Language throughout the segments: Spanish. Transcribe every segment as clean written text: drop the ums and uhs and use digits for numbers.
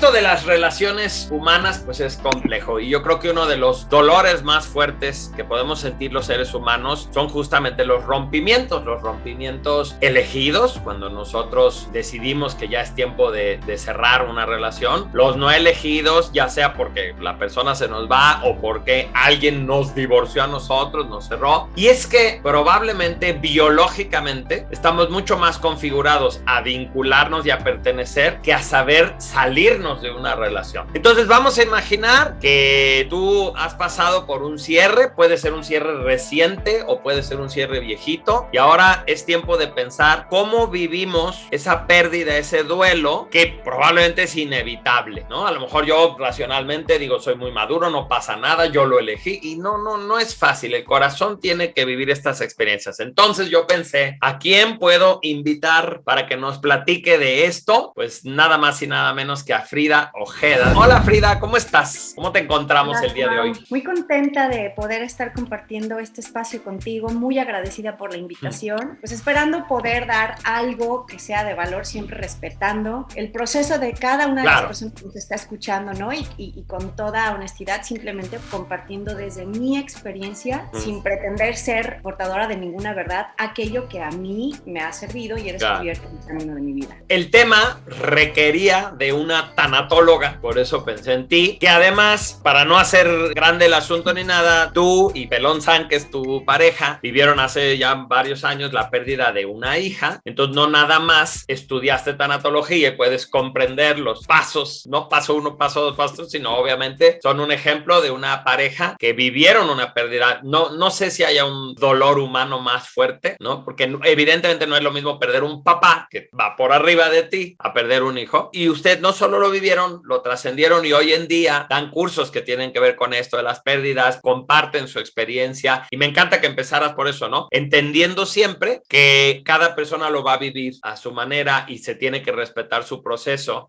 esto de las relaciones humanas pues es complejo y yo creo que uno de los dolores más fuertes que podemos sentir los seres humanos son justamente los rompimientos elegidos, cuando nosotros decidimos que ya es tiempo de cerrar una relación, los no elegidos, ya sea porque la persona se nos va o porque alguien nos divorció a nosotros, nos cerró, y es que probablemente biológicamente estamos mucho más configurados a vincularnos y a pertenecer que a saber salirnos de una relación. Entonces vamos a imaginar que tú has pasado por un cierre, puede ser un cierre reciente o puede ser un cierre viejito, y ahora es tiempo de pensar cómo vivimos esa pérdida, ese duelo que probablemente es inevitable, ¿no? A lo mejor yo racionalmente digo, soy muy maduro, no pasa nada, yo lo elegí, y no es fácil, el corazón tiene que vivir estas experiencias. Entonces yo pensé, ¿a quién puedo invitar para que nos platique de esto? Pues nada más y nada menos que a Frida Ojeda. Hola Frida, ¿cómo estás? ¿Cómo te encontramos el día de hoy? Muy contenta de poder estar compartiendo este espacio contigo, muy agradecida por la invitación, pues esperando poder dar algo que sea de valor, siempre respetando el proceso de cada una de las personas que nos está escuchando, ¿no? Y con toda honestidad, simplemente compartiendo desde mi experiencia, sin pretender ser portadora de ninguna verdad, aquello que a mí me ha servido y he descubierto en el camino de mi vida. El tema requería de una tanatóloga, por eso pensé en ti, que además, para no hacer grande el asunto ni nada, tú y Pelón San, que es tu pareja, vivieron hace ya varios años la pérdida de una hija, entonces no nada más estudiaste tanatología y puedes comprender los pasos, no paso uno, paso dos, paso tres, sino obviamente son un ejemplo de una pareja que vivieron una pérdida. No sé si haya un dolor humano más fuerte, ¿no? Porque evidentemente no es lo mismo perder un papá que va por arriba de ti a perder un hijo, y usted no solo lo vivieron, lo trascendieron y hoy en día dan cursos que tienen que ver con esto de las pérdidas, comparten su experiencia, y me encanta que empezaras por eso, ¿no? Entendiendo siempre que cada persona lo va a vivir a su manera y se tiene que respetar su proceso.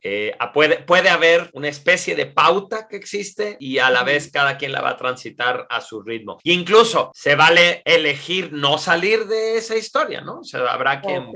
Puede haber una especie de pauta que existe y a la vez cada quien la va a transitar a su ritmo. E incluso se vale elegir no salir de esa historia, ¿no? O sea, habrá quien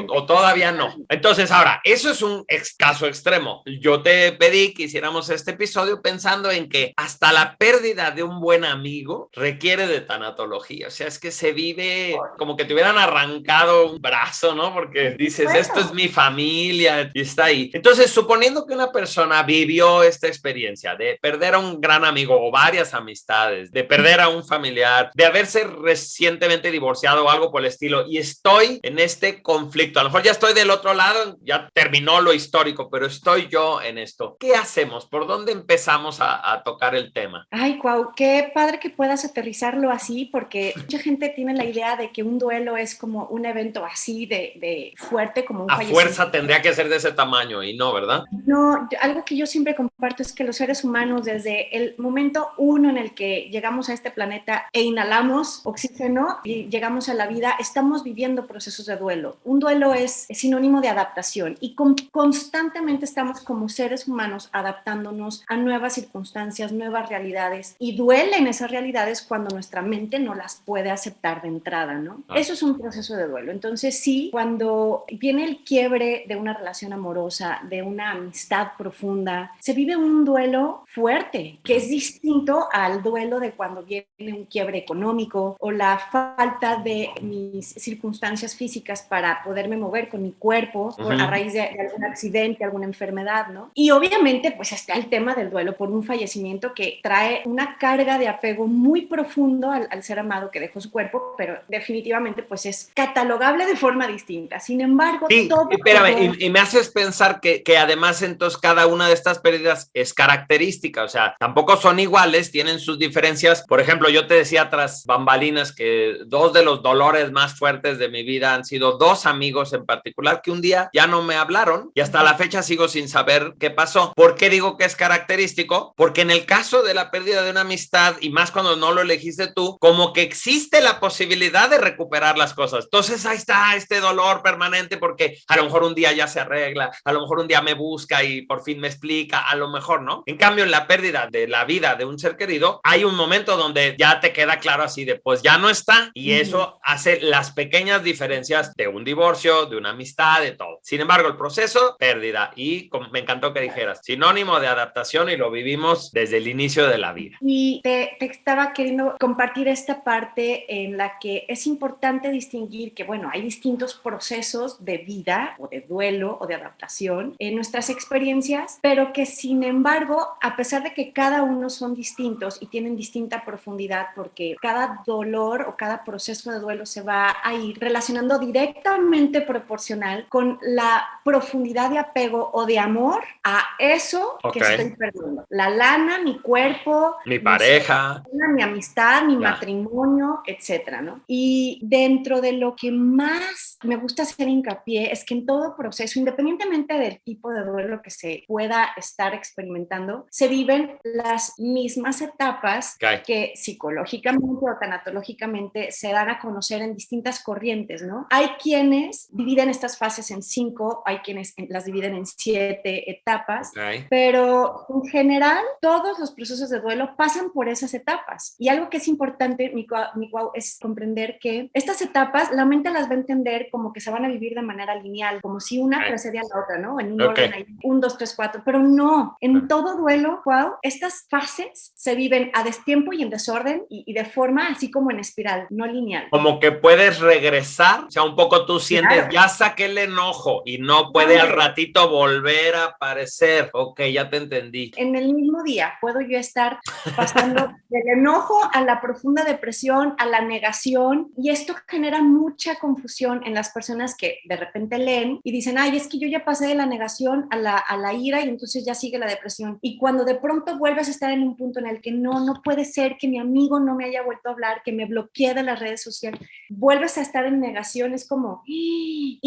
o todavía no. Entonces, ahora, eso es un caso extremo. Yo te pedí que hiciéramos este episodio pensando en que hasta la pérdida de un buen amigo requiere de tanatología. O sea, es que se vive como que te hubieran arrancado un brazo, ¿no? Porque dices, esto es mi familia y está ahí. Entonces, suponiendo que una persona vivió esta experiencia de perder a un gran amigo o varias amistades, de perder a un familiar, de haberse recientemente divorciado o algo por el estilo, y estoy en este conflicto, a lo mejor ya estoy del otro lado, ya terminó lo histórico, pero estoy yo en esto. ¿Qué hacemos? ¿Por dónde empezamos a tocar el tema? Ay, Cuau, qué padre que puedas aterrizarlo así, porque mucha gente tiene la idea de que un duelo es como un evento así de fuerte, como un fallecimiento. A fuerza tendría que ser de ese tamaño, y no, ¿verdad? No, algo que yo siempre comparto es que los seres humanos, desde el momento uno en el que llegamos a este planeta e inhalamos oxígeno y llegamos a la vida, estamos viviendo procesos de duelo. Un duelo es sinónimo de adaptación y constantemente estamos como seres humanos adaptándonos a nuevas circunstancias, nuevas realidades, y duelen esas realidades cuando nuestra mente no las puede aceptar de entrada, ¿no? Eso es un proceso de duelo. Entonces sí, cuando viene el quiebre de una relación amorosa, de una amistad profunda, se vive un duelo fuerte, que es distinto al duelo de cuando viene un quiebre económico o la falta de mis circunstancias físicas para poderme mover con mi cuerpo a raíz de algún accidente, alguna enfermedad, ¿no? Y obviamente pues está el tema del duelo por un fallecimiento que trae una carga de apego muy profundo al ser amado que dejó su cuerpo, pero definitivamente pues es catalogable de forma distinta. Sin embargo, sí, espérame, y me haces pensar que además entonces cada una de estas pérdidas es característica, o sea, tampoco son iguales, tienen sus diferencias. Por ejemplo, yo te decía tras bambalinas que dos de los dolores más fuertes de mi vida han sido dos amigos en particular que un día ya no me hablaron y hasta la fecha sigo sin saber qué pasó. ¿Por qué digo que es característico? Porque en el caso de la pérdida de una amistad, y más cuando no lo elegiste tú, como que existe la posibilidad de recuperar las cosas. Entonces ahí está este dolor permanente porque a lo mejor un día ya se arregla, a lo mejor un día me busca y por fin me explica, a lo mejor no. En cambio, en la pérdida de la vida de un ser querido, hay un momento donde ya te queda claro así de pues ya no está, y eso hace las pequeñas diferencias de un divorcio, de una amistad, de todo. Sin embargo, el proceso, pérdida, y me encantó encantó que dijeras, sinónimo de adaptación y lo vivimos desde el inicio de la vida. Y te estaba queriendo compartir esta parte en la que es importante distinguir que, bueno, hay distintos procesos de vida o de duelo o de adaptación en nuestras experiencias, pero que sin embargo, a pesar de que cada uno son distintos y tienen distinta profundidad, porque cada dolor o cada proceso de duelo se va a ir relacionando directamente proporcional con la profundidad de apego o de amor a eso que estoy perdiendo. La lana, mi cuerpo, mi pareja, mi amistad, mi matrimonio, etcétera, ¿no? Y dentro de lo que más me gusta hacer hincapié es que en todo proceso, independientemente del tipo de duelo que se pueda estar experimentando, se viven las mismas etapas que psicológicamente o tanatológicamente se dan a conocer en distintas corrientes, ¿no? Hay quienes dividen estas fases en 5, hay quienes las dividen en 7 etapas, pero en general todos los procesos de duelo pasan por esas etapas. Y algo que es importante, Micuau, es comprender que estas etapas la mente las va a entender como que se van a vivir de manera lineal, como si una precede a la otra, ¿no? En un orden ahí, 1, 2, 3, 4, pero no, en todo duelo, estas fases se viven a destiempo y en desorden y de forma así como en espiral, no lineal. Como que puedes regresar, o sea, un poco tú sientes, ya saqué el enojo y no puede al ratito volver a aparecer. Ok, ya te entendí. En el mismo día puedo yo estar pasando del enojo a la profunda depresión, a la negación, y esto genera mucha confusión en las personas que de repente leen y dicen, ay, es que yo ya pasé de la negación a la ira y entonces ya sigue la depresión. Y cuando de pronto vuelves a estar en un punto en el que no puede ser que mi amigo no me haya vuelto a hablar, que me bloquee de las redes sociales, vuelves a estar en negación, es como, y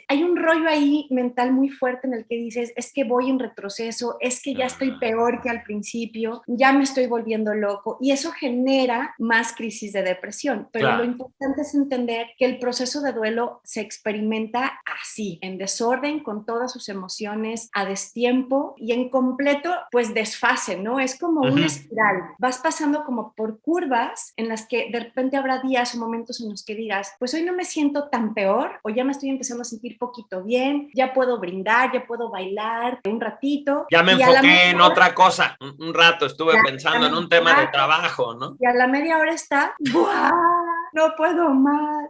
hay un rollo ahí mental muy fuerte en el que dices, es que voy en retroceso, es que ya estoy peor que al principio, ya me estoy volviendo loco, y eso genera más crisis de depresión. Pero lo importante es entender que el proceso de duelo se experimenta así, en desorden, con todas sus emociones a destiempo y en completo, pues desfase, ¿no? Es como una espiral. Vas pasando como por curvas en las que de repente habrá días o momentos en los que digas, pues hoy no me siento tan peor, o ya me estoy empezando a sentir poquito bien, ya puedo brindar, ya puedo bailar un ratito. Ya me enfoqué en otra cosa. Un rato estuve pensando en un tema de trabajo, ¿no? Y a la media hora está, ¡buah! No puedo más.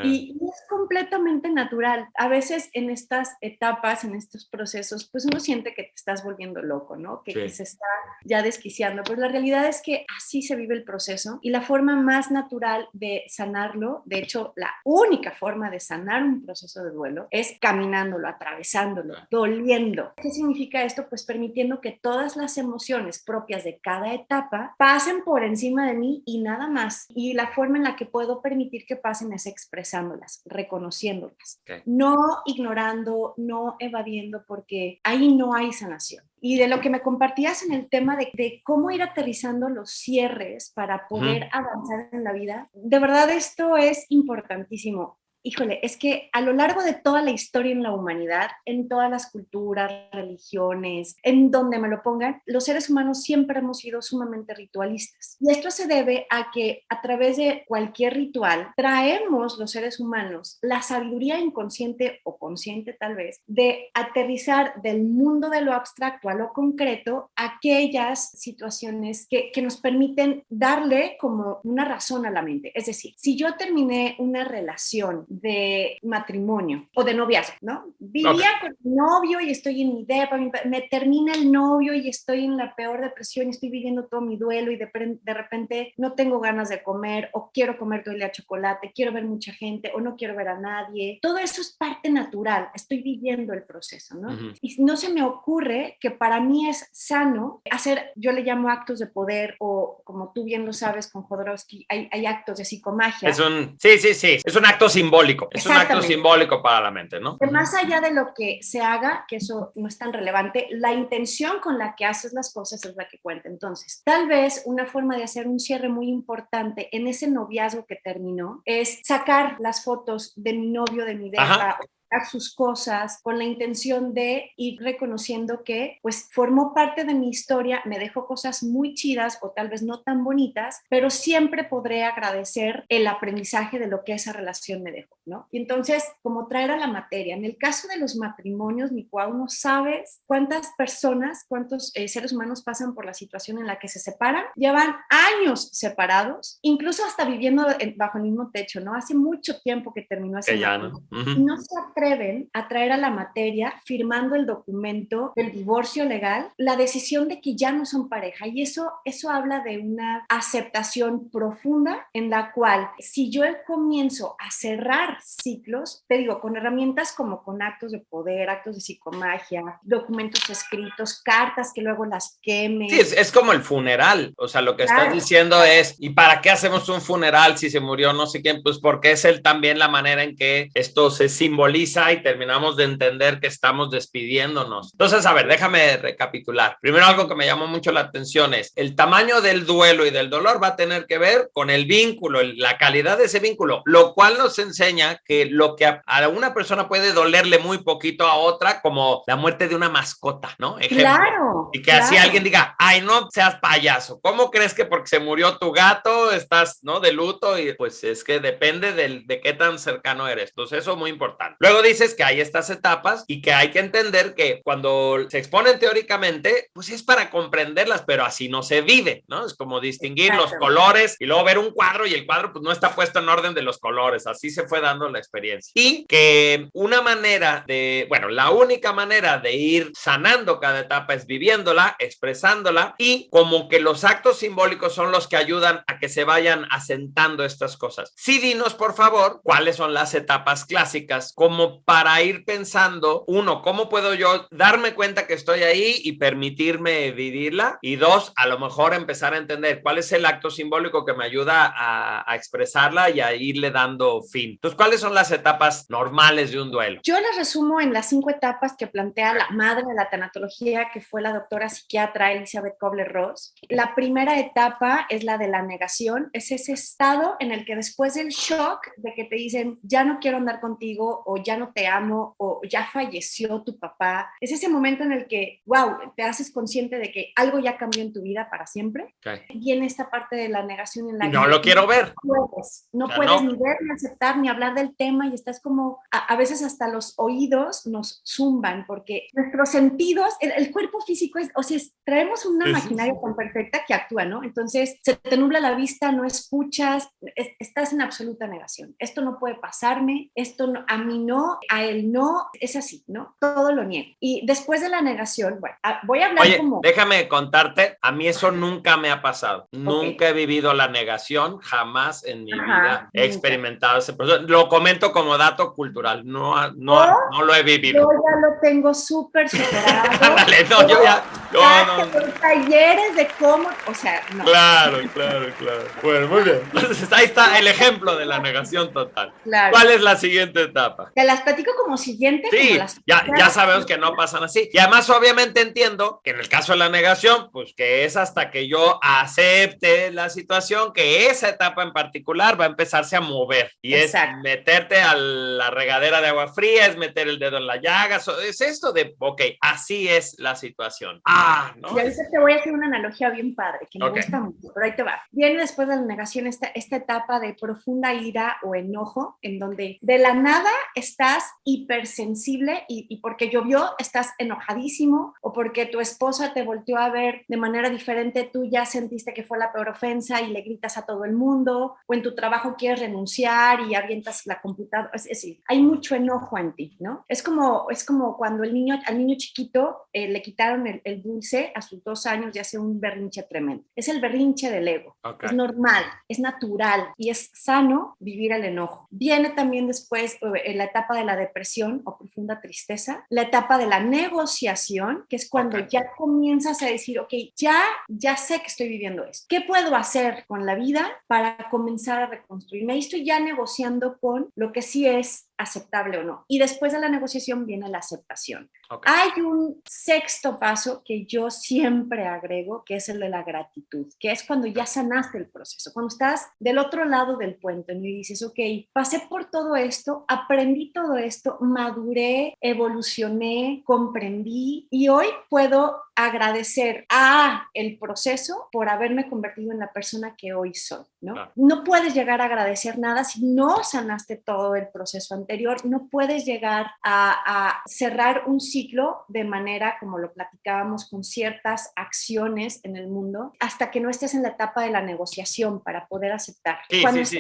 Y es completamente natural. A veces en estas etapas, en estos procesos, pues uno siente que te estás volviendo loco, ¿no? Que se está ya desquiciando. Pero la realidad es que así se vive el proceso y la forma más natural de sanarlo, de hecho, la única forma de sanar un proceso de duelo es caminándolo, atravesándolo, doliendo. ¿Qué significa esto? Pues permitiendo que todas las emociones propias de cada etapa pasen por encima de mí y nada más. Y la forma en la que puedo permitir que pasen es expresándolas, reconociéndolas, no ignorando, no evadiendo, porque ahí no hay sanación. Y de lo que me compartías en el tema de cómo ir aterrizando los cierres para poder avanzar en la vida, de verdad esto es importantísimo. Híjole, es que a lo largo de toda la historia en la humanidad, en todas las culturas, religiones, en donde me lo pongan, los seres humanos siempre hemos sido sumamente ritualistas. Y esto se debe a que a través de cualquier ritual traemos los seres humanos la sabiduría inconsciente o consciente tal vez de aterrizar del mundo de lo abstracto a lo concreto aquellas situaciones que nos permiten darle como una razón a la mente. Es decir, si yo terminé una relación de matrimonio o de noviazgo, ¿no? Vivía con mi novio y estoy en mi depa, me termina el novio y estoy en la peor depresión y estoy viviendo todo mi duelo y de repente no tengo ganas de comer o quiero comer todo el día chocolate, quiero ver mucha gente o no quiero ver a nadie. Todo eso es parte natural, estoy viviendo el proceso, ¿no? Y no se me ocurre que para mí es sano hacer, yo le llamo actos de poder o como tú bien lo sabes con Jodorowsky, hay actos de psicomagia. Es un acto simbólico, es un acto simbólico para la mente, ¿no? Que más allá de lo que se haga, que eso no es tan relevante, la intención con la que haces las cosas es la que cuenta. Entonces, tal vez una forma de hacer un cierre muy importante en ese noviazgo que terminó es sacar las fotos de mi novio, de mi depa, sus cosas, con la intención de ir reconociendo que pues formó parte de mi historia, me dejó cosas muy chidas o tal vez no tan bonitas, pero siempre podré agradecer el aprendizaje de lo que esa relación me dejó, ¿no? Y entonces, como traer a la materia, en el caso de los matrimonios, mi Cuau, no sabes cuántas personas, cuántos seres humanos pasan por la situación en la que se separan, llevan años separados, incluso hasta viviendo bajo el mismo techo, ¿no? Hace mucho tiempo que terminó ese matrimonio. No se atreven a traer a la materia, firmando el documento del divorcio legal, la decisión de que ya no son pareja. Y eso habla de una aceptación profunda en la cual, si yo comienzo a cerrar ciclos, te digo, con herramientas como con actos de poder, actos de psicomagia, documentos escritos, cartas que luego las queme. Sí, es como el funeral. O sea, lo que estás diciendo es, ¿y para qué hacemos un funeral si se murió no sé quién? Pues porque es también la manera en que esto se simboliza y terminamos de entender que estamos despidiéndonos. Entonces, a ver, déjame recapitular. Primero, algo que me llamó mucho la atención es el tamaño del duelo y del dolor va a tener que ver con el vínculo, la calidad de ese vínculo, lo cual nos enseña que lo que a una persona puede dolerle muy poquito a otra, como la muerte de una mascota, ¿no? Ejemplo. Claro. Y que así alguien diga, ay, no seas payaso, ¿cómo crees que porque se murió tu gato estás, ¿no? De luto? Y pues es que depende de qué tan cercano eres. Entonces eso es muy importante. Luego dices que hay estas etapas y que hay que entender que cuando se exponen teóricamente, pues es para comprenderlas, pero así no se vive, ¿no? Es como distinguir los colores y luego ver un cuadro y el cuadro pues no está puesto en orden de los colores. Así se fue dando la experiencia. Y que una manera la única manera de ir sanando cada etapa es viviéndola, expresándola, y como que los actos simbólicos son los que ayudan a que se vayan asentando estas cosas. Sí, dinos por favor cuáles son las etapas clásicas, como para ir pensando, uno, ¿cómo puedo yo darme cuenta que estoy ahí y permitirme vivirla? Y dos, a lo mejor empezar a entender cuál es el acto simbólico que me ayuda a expresarla y a irle dando fin. Entonces, ¿cuáles son las etapas normales de un duelo? Yo las resumo en las 5 etapas que plantea la madre de la tanatología, que fue la doctora psiquiatra Elizabeth Kubler-Ross. La primera etapa es la de la negación, es ese estado en el que después del shock de que te dicen ya no quiero andar contigo, o ya no te amo, o ya falleció tu papá, es ese momento en el que, wow, te haces consciente de que algo ya cambió en tu vida para siempre. Viene esta parte de la negación en la que no lo quiero ver. No puedes ni ver, ni aceptar, ni hablar del tema, y estás como, a veces hasta los oídos nos zumban, porque nuestros sentidos, el cuerpo físico es, o sea, traemos una maquinaria tan perfecta que actúa, ¿no? Entonces se te nubla la vista, no escuchas, estás en absoluta negación. Esto no puede pasarme, esto no, a mí no, a él no, es así, ¿no? Todo lo niego. Y después de la negación, bueno, voy a hablar. Oye, déjame contarte, a mí eso nunca me ha pasado. Nunca he vivido la negación, jamás en mi vida he experimentado ese proceso. Lo comento como dato cultural, no lo he vivido. Yo ya lo tengo súper superado. Vale, no, yo ya. Talleres de cómo, o sea, no. Claro. Bueno, muy bien. Entonces ahí está el ejemplo de la negación total. Claro. ¿Cuál es la siguiente etapa? Te las platico como siguiente. Sí, ya sabemos que no pasan así. Y además, obviamente entiendo que en el caso de la negación, pues que es hasta que yo acepte la situación, que esa etapa en particular va a empezarse a mover. Y exacto, es meterte a la regadera de agua fría, es meter el dedo en la llaga. Es esto de, ok, así es la situación. ¿No? Y ahorita te voy a hacer una analogía bien padre, que me gusta mucho, pero ahí te va. Viene después de la negación esta etapa de profunda ira o enojo, en donde de la nada estás hipersensible y porque llovió estás enojadísimo, o porque tu esposa te volteó a ver de manera diferente, tú ya sentiste que fue la peor ofensa y le gritas a todo el mundo, o en tu trabajo quieres renunciar y avientas la computadora. Es decir, hay mucho enojo en ti, ¿no? Es como cuando al niño chiquito le quitaron el dulce a sus 2 años y hace un berrinche tremendo. Es el berrinche del ego. Es normal, es natural y es sano vivir el enojo. Viene también después la etapa de la depresión o profunda tristeza, la etapa de la negociación, que es cuando ya comienzas a decir, ok, ya sé que estoy viviendo esto. ¿Qué puedo hacer con la vida para comenzar a reconstruirme? Ahí estoy ya negociando con lo que sí es aceptable o no. Y después de la negociación viene la aceptación. Okay. Hay un sexto paso que yo siempre agrego, que es el de la gratitud, que es cuando ya sanaste el proceso, cuando estás del otro lado del puente y dices, ok, pasé por todo esto, aprendí todo esto, maduré, evolucioné, comprendí y hoy puedo agradecer a el proceso por haberme convertido en la persona que hoy soy, ¿no? Claro. No puedes llegar a agradecer nada si no sanaste todo el proceso anterior, no puedes llegar a cerrar un ciclo de manera como lo platicábamos con ciertas acciones en el mundo hasta que no estés en la etapa de la negociación para poder aceptar. Sí, Cuando sí.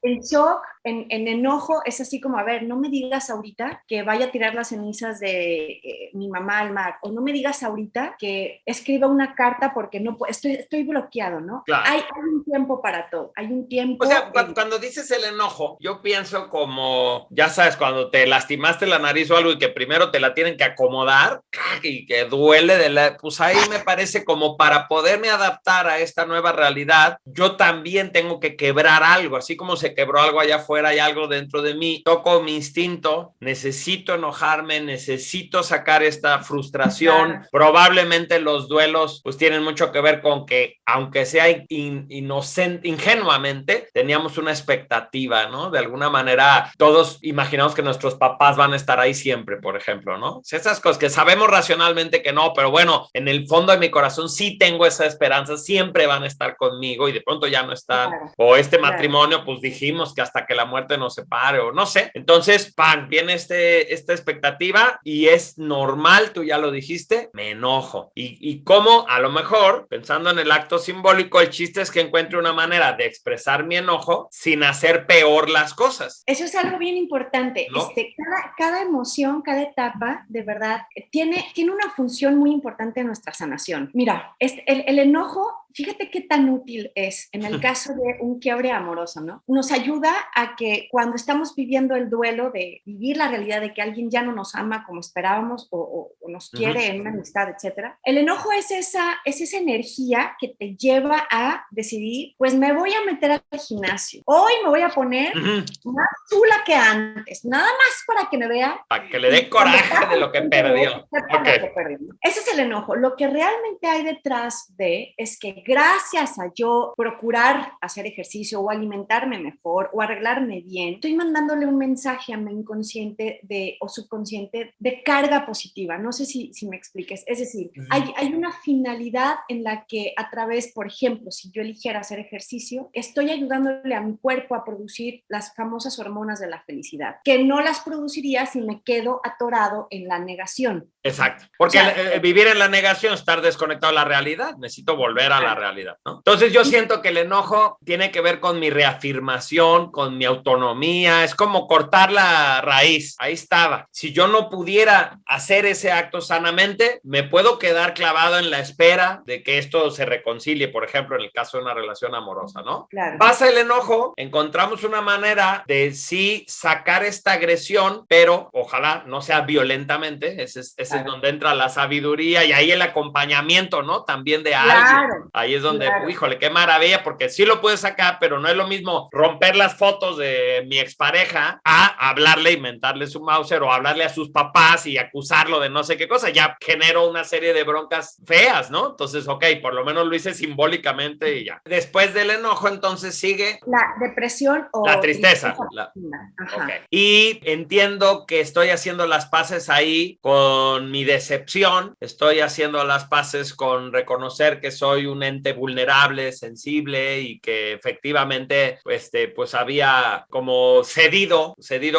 en shock, en enojo, es así como, a ver, no me digas ahorita que vaya a tirar las cenizas de mi mamá al mar, o no me digas ahorita que escriba una carta porque no puedo, estoy bloqueado, ¿no? Claro. Hay un tiempo para todo, hay un tiempo. O sea, cuando dices el enojo, yo pienso como, ya sabes, cuando te lastimaste la nariz o algo y que primero te la tienen que acomodar y que duele, pues ahí me parece como para poderme adaptar a esta nueva realidad, yo también tengo que quebrar algo, así como se quebró algo allá afuera, hay algo dentro de mí, toco mi instinto, necesito enojarme, necesito sacar esta frustración, claro. Probablemente los duelos pues tienen mucho que ver con que, aunque sea ingenuamente, teníamos una expectativa, ¿no? De alguna manera, todos imaginamos que nuestros papás van a estar ahí siempre, por ejemplo, ¿no? Esas cosas que sabemos racionalmente que no, pero bueno, en el fondo de mi corazón sí tengo esa esperanza, siempre van a estar conmigo y de pronto ya no están. Claro. O este matrimonio, pues dijimos que hasta que la muerte nos separe, o no sé. Entonces, viene esta expectativa y es normal, tú ya lo dijiste, me enojo. Y cómo, a lo mejor, pensando en el acto simbólico, el chiste es que encuentre una manera de expresar mi enojo sin hacer peor las cosas. Eso es algo bien importante. ¿No? Cada emoción, cada etapa, de verdad, tiene una función muy importante en nuestra sanación. Mira, el enojo, fíjate qué tan útil es en el caso de un quiebre amoroso, ¿no? Nos ayuda a que cuando estamos viviendo el duelo de vivir la realidad de que alguien ya no nos ama como esperábamos o nos quiere en una amistad, etcétera. El enojo es esa energía que te lleva a decidir, pues me voy a meter al gimnasio. Hoy me voy a poner más chula que antes, nada más para que me vea. Para que le dé coraje de lo que perdió. Okay. Ese es el enojo. Lo que realmente hay detrás de es que gracias a yo procurar hacer ejercicio o alimentarme mejor o arreglarme bien, estoy mandándole un mensaje a mi inconsciente o subconsciente de carga positiva. No sé si me expliques. Es decir, hay una finalidad en la que a través, por ejemplo, si yo eligiera hacer ejercicio, estoy ayudándole a mi cuerpo a producir las famosas hormonas de la felicidad, que no las produciría si me quedo atorado en la negación. Exacto, porque vivir en la negación es estar desconectado de la realidad, necesito volver a la realidad, ¿no? Entonces yo siento que el enojo tiene que ver con mi reafirmación, con mi autonomía, es como cortar la raíz, ahí estaba. Si yo no pudiera hacer ese acto sanamente, me puedo quedar clavado en la espera de que esto se reconcilie, por ejemplo, en el caso de una relación amorosa, ¿no? Claro. Pasa el enojo, encontramos una manera de sí sacar esta agresión, pero ojalá no sea violentamente, ese es donde entra la sabiduría y ahí el acompañamiento, ¿no? También de alguien. Claro, ahí es donde, híjole, qué maravilla, porque sí lo puedes sacar, pero no es lo mismo romper las fotos de mi expareja a hablarle, inventarle su Mauser o hablarle a sus papás y acusarlo de no sé qué cosa. Ya generó una serie de broncas feas, ¿no? Entonces, ok, por lo menos lo hice simbólicamente y ya. Después del enojo, entonces sigue la depresión o la tristeza. Okay. Y entiendo que estoy haciendo las paces ahí con mi decepción, estoy haciendo las paces con reconocer que soy un ente vulnerable, sensible y que efectivamente pues había como cedido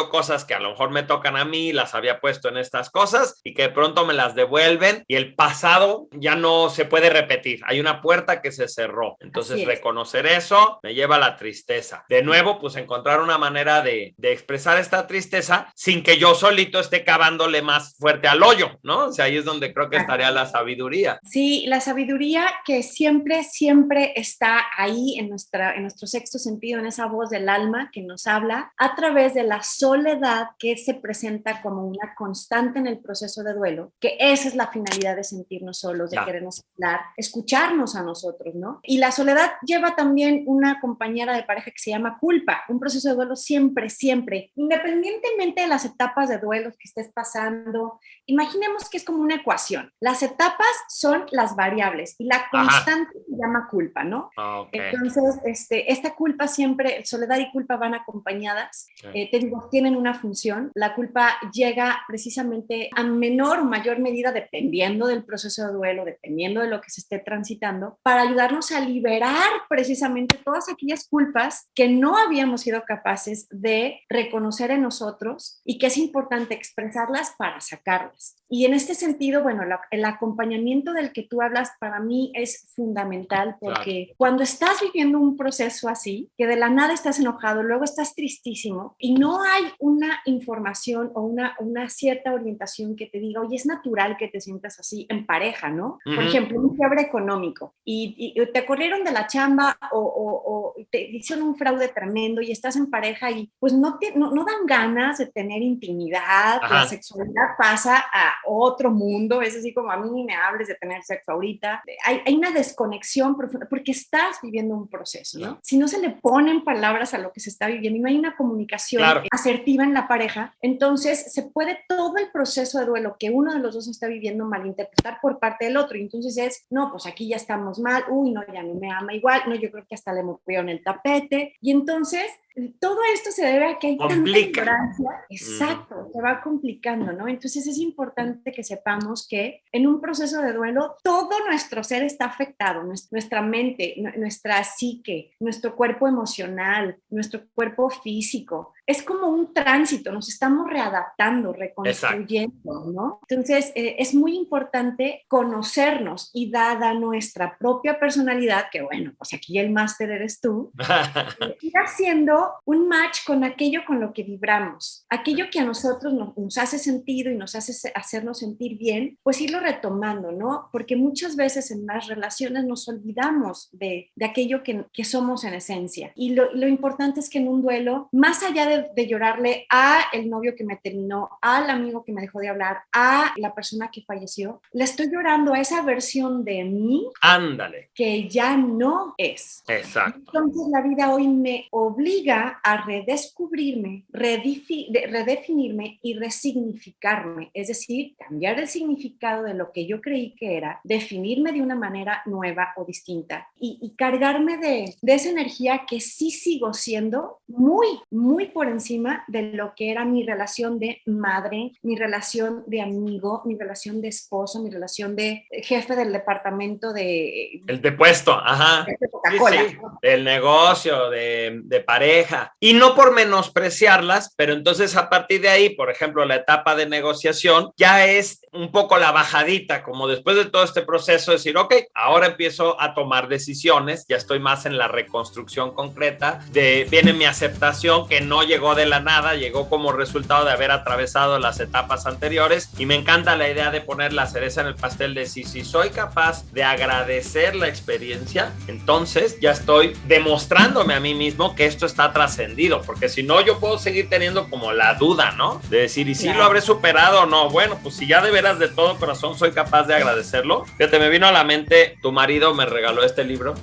cosas que a lo mejor me tocan a mí, las había puesto en estas cosas y que de pronto me las devuelven y el pasado ya no se puede repetir, hay una puerta que se cerró, entonces reconocer eso me lleva a la tristeza. De nuevo, pues encontrar una manera de expresar esta tristeza sin que yo solito esté cavándole más fuerte al hoyo, ¿no? O sea, ahí es donde creo que estaría la sabiduría. Sí, la sabiduría que siempre siempre, siempre está ahí en nuestro sexto sentido, en esa voz del alma que nos habla a través de la soledad que se presenta como una constante en el proceso de duelo, que esa es la finalidad de sentirnos solos, de querernos hablar, escucharnos a nosotros, ¿no? Y la soledad lleva también una compañera de pareja que se llama culpa. Un proceso de duelo siempre, siempre, independientemente de las etapas de duelo que estés pasando, imaginemos que es como una ecuación. Las etapas son las variables y la constante se llama culpa, ¿no? Entonces, esta culpa siempre, soledad y culpa van acompañadas. Te digo, tienen una función. La culpa llega precisamente a menor o mayor medida dependiendo del proceso de duelo, dependiendo de lo que se esté transitando, para ayudarnos a liberar precisamente todas aquellas culpas que no habíamos sido capaces de reconocer en nosotros y que es importante expresarlas para sacarlas. Y en este sentido, bueno, el acompañamiento del que tú hablas para mí es fundamental porque cuando estás viviendo un proceso así, que de la nada estás enojado, luego estás tristísimo y no hay una información o una cierta orientación que te diga, oye, es natural que te sientas así en pareja, ¿no? Por ejemplo, un quiebre económico y te corrieron de la chamba o te hicieron un fraude tremendo y estás en pareja y pues no dan ganas de tener intimidad, la sexualidad pasa a otro mundo, es así como a mí ni me hables de tener sexo ahorita. Hay una desconexión profunda porque estás viviendo un proceso, ¿no? Si no se le ponen palabras a lo que se está viviendo y no hay una comunicación asertiva en la pareja, entonces se puede todo el proceso de duelo que uno de los dos está viviendo malinterpretar por parte del otro. Y entonces es, no, pues aquí ya estamos mal, uy, no, ya no me ama igual, no, yo creo que hasta le movieron el tapete. Y entonces todo esto se debe a que hay tanta ignorancia. Exacto, se va complicando, ¿no? Entonces es importante que sepamos que en un proceso de duelo todo nuestro ser está afectado, nuestra mente, nuestra psique, nuestro cuerpo emocional, nuestro cuerpo físico. Es como un tránsito, nos estamos readaptando, reconstruyendo, ¿no? Entonces es muy importante conocernos y dada nuestra propia personalidad, que bueno, pues aquí el máster eres tú, ir haciendo un match con aquello con lo que vibramos, aquello que a nosotros nos hace sentido y nos hace hacernos sentir bien, pues irlo retomando, ¿no? Porque muchas veces en las relaciones nos olvidamos de aquello que somos en esencia. Y lo importante es que en un duelo, más allá de llorarle a el novio que me terminó, al amigo que me dejó de hablar, a la persona que falleció, le estoy llorando a esa versión de mí que ya no es. Exacto. Entonces la vida hoy me obliga a redescubrirme, redefinirme y resignificarme, es decir, cambiar el significado de lo que yo creí que era, definirme de una manera nueva o distinta y cargarme de esa energía que sí sigo siendo muy, muy por encima de lo que era mi relación de madre, mi relación de amigo, mi relación de esposo, mi relación de jefe del departamento de... El de puesto, de Coca-Cola. Sí. Del negocio, de pareja. Y no por menospreciarlas, pero entonces a partir de ahí, por ejemplo, la etapa de negociación ya es un poco la bajadita, como después de todo este proceso decir, ok, ahora empiezo a tomar decisiones, ya estoy más en la reconstrucción concreta, viene mi aceptación que no llegó de la nada, llegó como resultado de haber atravesado las etapas anteriores y me encanta la idea de poner la cereza en el pastel de si soy capaz de agradecer la experiencia, entonces ya estoy demostrándome a mí mismo que esto está trascendido, porque si no yo puedo seguir teniendo como la duda, ¿no? De decir, ¿y si lo habré superado o no? Bueno, pues si ya de veras de todo corazón soy capaz de agradecerlo. Fíjate, me vino a la mente, tu marido me regaló este libro.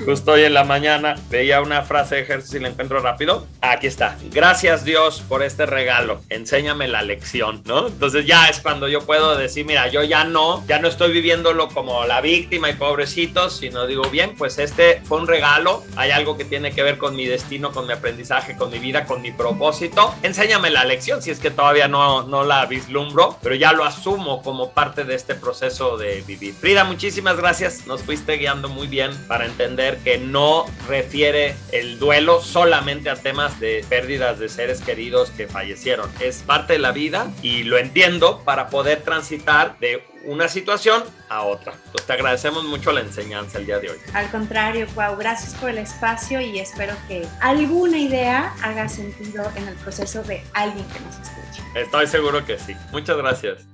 Justo hoy en la mañana veía una frase de ejercicio y la encuentro rápido. Aquí está. Gracias Dios por este regalo. Enséñame la lección, ¿no? Entonces ya es cuando yo puedo decir, mira, yo ya no estoy viviéndolo como la víctima y pobrecitos, sino digo, bien, pues este fue un regalo. Hay algo que tiene que ver con mi destino, con mi aprendizaje, con mi vida, con mi propósito. Enséñame la lección, si es que todavía no la vislumbro, pero ya lo asumo como parte de este proceso de vivir. Frida, muchísimas gracias. Nos fuiste guiando muy bien para entender que no refiere el duelo solamente a temas de pérdidas de seres queridos que fallecieron. Es parte de la vida y lo entiendo para poder transitar de una situación a otra. Entonces te agradecemos mucho la enseñanza el día de hoy. Al contrario, Cuau, gracias por el espacio y espero que alguna idea haga sentido en el proceso de alguien que nos escuche. Estoy seguro que sí. Muchas gracias.